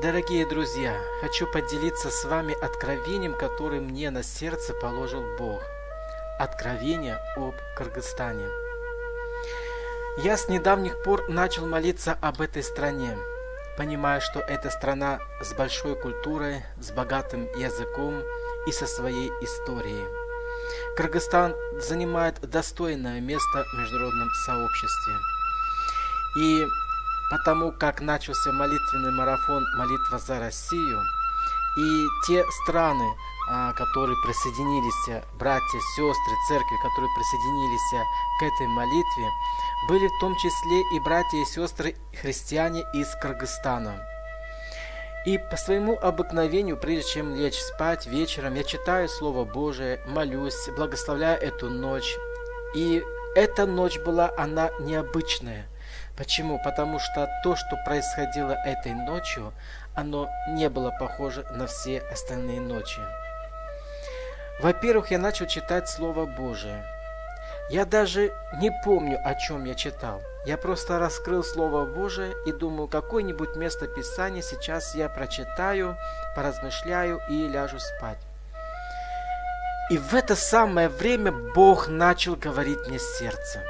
Дорогие друзья, хочу поделиться с вами откровением, которое мне на сердце положил Бог. Откровение об Кыргызстане. Я с недавних пор начал молиться об этой стране, понимая, что это страна с большой культурой, с богатым языком и со своей историей. Кыргызстан занимает достойное место в международном сообществе. И потому как начался молитвенный марафон «Молитва за Россию», и те страны, которые присоединились, братья, сестры, церкви, которые присоединились к этой молитве, были в том числе и братья и сестры христиане из Кыргызстана. И по своему обыкновению, прежде чем лечь спать вечером, я читаю Слово Божие, молюсь, благословляю эту ночь. И эта ночь была, она необычная. Почему? Потому что то, что происходило этой ночью, оно не было похоже на все остальные ночи. Во-первых, я начал читать Слово Божие. Я даже не помню, о чем я читал. Я просто раскрыл Слово Божие и думаю, какое-нибудь место Писания сейчас я прочитаю, поразмышляю и ляжу спать. И в это самое время Бог начал говорить мне с сердца.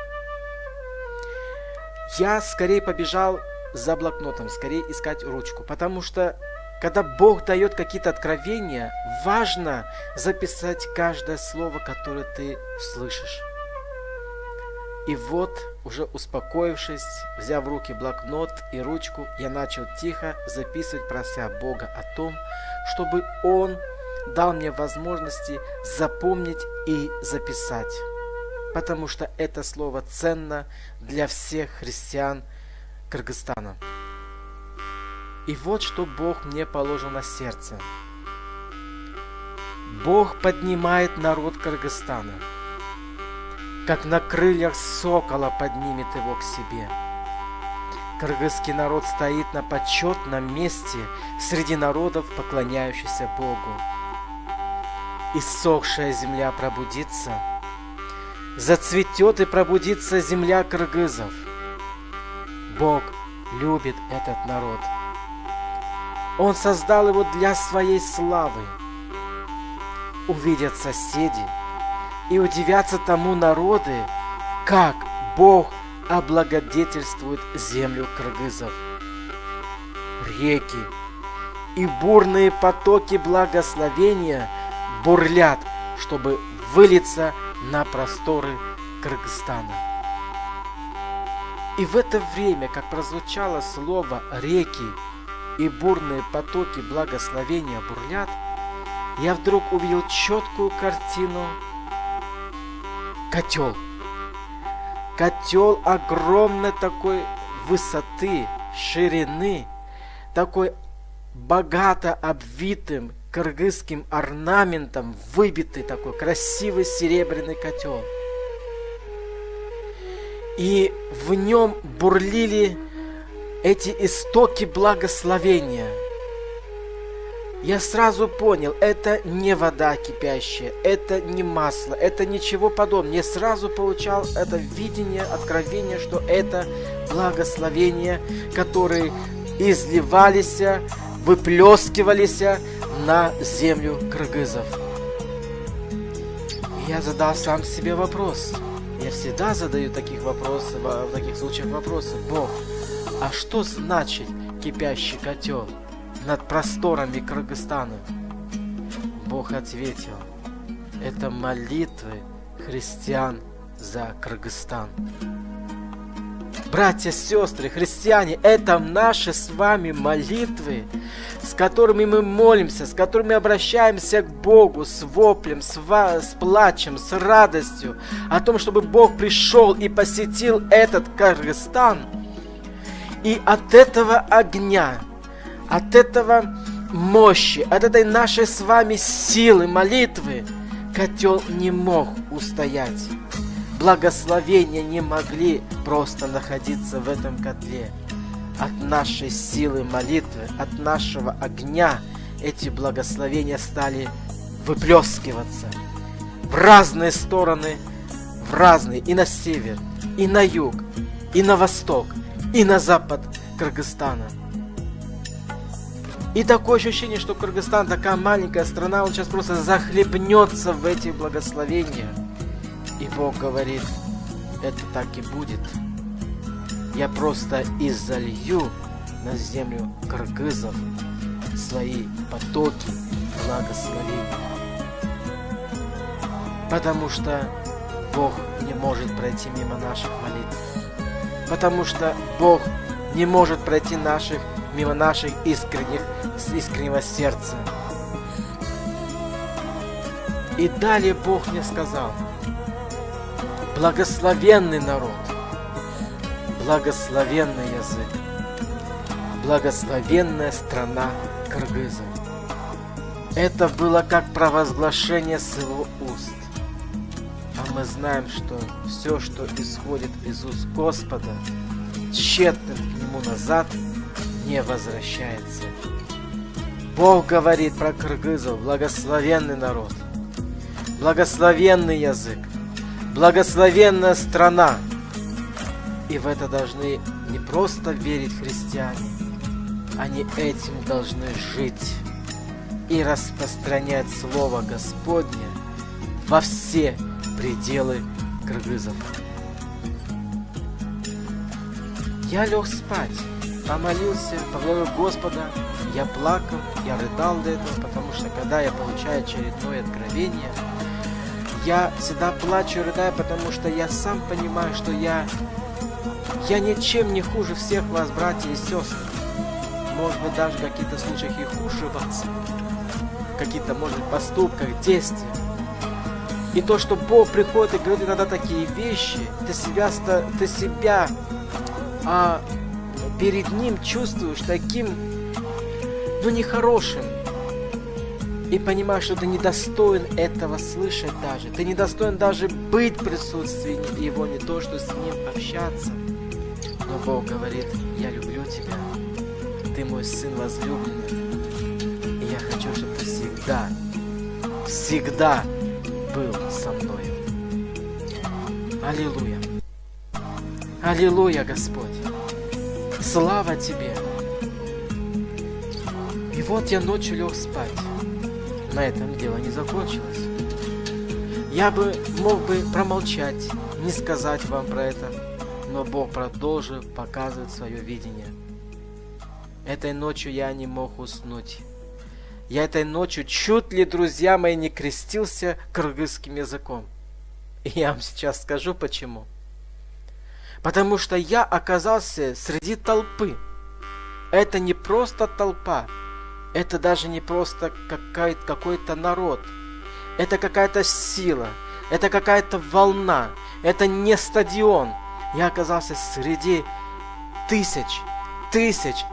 Я скорее побежал за блокнотом, скорее искать ручку, потому что, когда Бог дает какие-то откровения, важно записать каждое слово, которое ты слышишь. И вот, уже успокоившись, взяв в руки блокнот и ручку, я начал тихо записывать, прося Бога о том, чтобы Он дал мне возможности запомнить и записать. Потому что это слово ценно для всех христиан Кыргызстана. И вот что Бог мне положил на сердце. Бог поднимает народ Кыргызстана, как на крыльях сокола поднимет его к себе. Кыргызский народ стоит на почетном месте среди народов, поклоняющихся Богу. Иссохшая земля пробудится, зацветет и пробудится земля кыргызов. Бог любит этот народ. Он создал его для своей славы. Увидят соседи и удивятся тому народы, как Бог облагодетельствует землю кыргызов. Реки и бурные потоки благословения бурлят, чтобы вылиться на просторы Кыргызстана. И в это время, как прозвучало слово «реки» и бурные потоки благословения бурлят, я вдруг увидел четкую картину. Котел. Котел огромной такой высоты, ширины, такой богато обвитым кыргызским орнаментом, выбитый такой красивый серебряный котел. И в нем бурлили эти истоки благословения. Я сразу понял, это не вода кипящая, это не масло, это ничего подобного. Я сразу получал это видение, откровение, что это благословения, которые изливались, выплескивались на землю кыргызов. И я задал сам себе вопрос. Я всегда задаю таких вопросов, в таких случаях вопросы. Бог, а что значит кипящий котел над просторами Кыргызстана? Бог ответил, это молитвы христиан за Кыргызстан. Братья, сестры, христиане, это наши с вами молитвы, с которыми мы молимся, с которыми обращаемся к Богу с воплем, с плачем, с радостью, о том, чтобы Бог пришел и посетил этот Кыргызстан. И от этого огня, от этого мощи, от этой нашей с вами силы молитвы котел не мог устоять. Благословения не могли просто находиться в этом котле. От нашей силы молитвы, от нашего огня эти благословения стали выплескиваться в разные стороны, в разные, и на север, и на юг, и на восток, и на запад Кыргызстана. И такое ощущение, что Кыргызстан такая маленькая страна, он сейчас просто захлебнется в этих благословениях. И Бог говорит, это так и будет. Я просто изолью на землю кыргызов свои потоки благословения. Потому что Бог не может пройти мимо наших молитв. Потому что Бог не может пройти мимо наших искреннего сердца. И далее Бог мне сказал, благословенный народ, благословенный язык, благословенная страна кыргызов. Это было как провозглашение с его уст. А мы знаем, что все, что исходит из уст Господа, тщетным к нему назад не возвращается. Бог говорит про кыргызов, благословенный народ, благословенный язык, благословенная страна. И в это должны не просто верить христиане, они этим должны жить и распространять Слово Господне во все пределы кыргызов. Я лег спать, помолился, поблагодарил Господа, я плакал, я рыдал до этого, потому что когда я получаю очередное откровение, я всегда плачу и рыдаю, потому что я сам понимаю, что я ничем не хуже всех вас, братья и сестры. Может быть, даже в каких-то случаях и хуже вас. В каких-то, может быть, поступках, действиях. И то, что Бог приходит и говорит иногда такие вещи, ты себя перед Ним чувствуешь таким, нехорошим. И понимаешь, что ты недостоин этого слышать даже. Ты недостоин даже быть в присутствии Его, не то, что с Ним общаться. Но Бог говорит, я люблю тебя. Ты мой сын возлюбленный. И я хочу, чтобы ты всегда был со мной. Аллилуйя. Аллилуйя, Господь. Слава Тебе. И вот я ночью лег спать. На этом дело не закончилось. Я мог бы промолчать, не сказать вам про это, но Бог продолжил показывать свое видение. Этой ночью я не мог уснуть. Я этой ночью чуть ли, друзья мои, не крестился кыргызским языком. И я вам сейчас скажу почему. Потому что я оказался среди толпы. Это не просто толпа. Это даже не просто какой-то народ. Это какая-то сила. Это какая-то волна. Это не стадион. Я оказался среди тысяч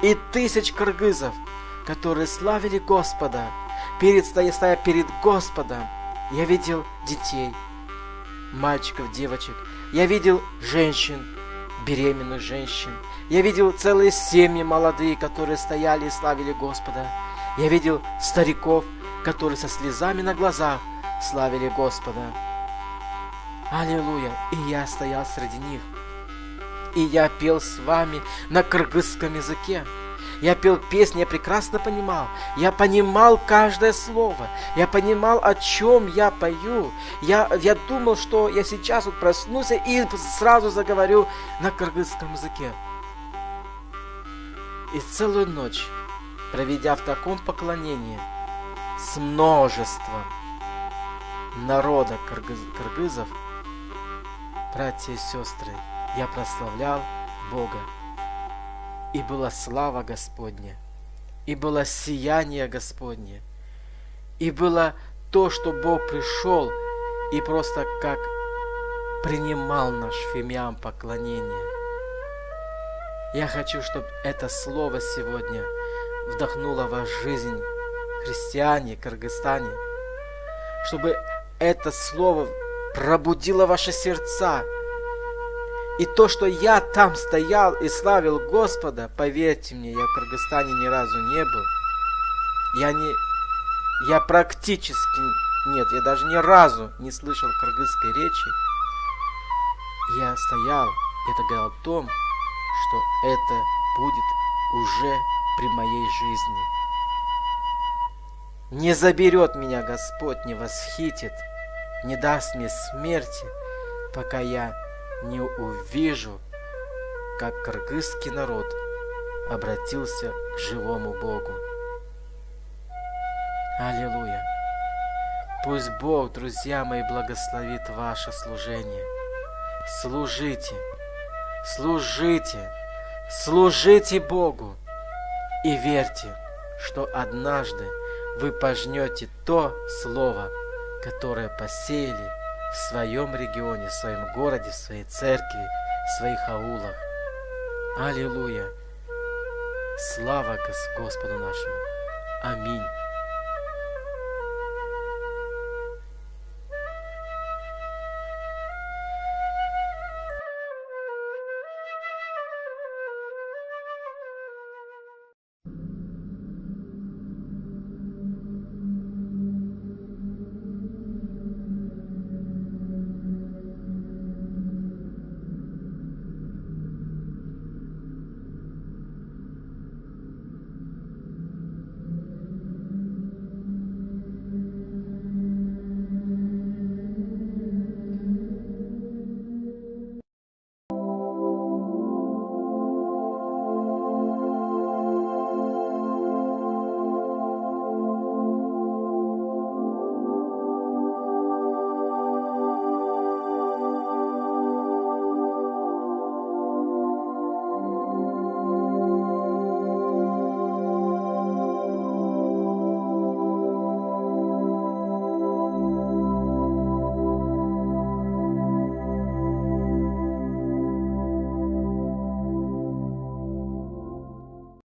и тысяч кыргызов, которые славили Господа, стоя перед Господом. Я видел детей, мальчиков, девочек. Я видел женщин, беременных женщин. Я видел целые семьи молодые, которые стояли и славили Господа. Я видел стариков, которые со слезами на глазах славили Господа. Аллилуйя! И я стоял среди них. И я пел с вами на кыргызском языке. Я пел песни, я прекрасно понимал. Я понимал каждое слово. Я понимал, о чем я пою. Я думал, что я сейчас вот проснусь и сразу заговорю на кыргызском языке. И целую ночь, проведя в таком поклонении с множеством народа кыргызов, братья и сестры, я прославлял Бога. И была слава Господня, и было сияние Господне, и было то, что Бог пришел и просто как принимал наш фимиам поклонение. Я хочу, чтобы это слово сегодня вдохнуло в вашу жизнь, христиане, Кыргызстане, чтобы это слово пробудило ваши сердца. И то, что я там стоял и славил Господа, поверьте мне, я в Кыргызстане ни разу не был. Я практически, нет, я даже ни разу не слышал кыргызской речи. Я стоял, это говорил о том, что это будет уже при моей жизни. Не заберет меня Господь, не восхитит, не даст мне смерти, пока я не увижу, как кыргызский народ обратился к живому Богу. Аллилуйя! Пусть Бог, друзья мои, благословит ваше служение. Служите, служите, служите Богу и верьте, что однажды вы пожнете то слово, которое посеяли в своем регионе, в своем городе, в своей церкви, в своих аулах. Аллилуйя! Слава Господу нашему! Аминь!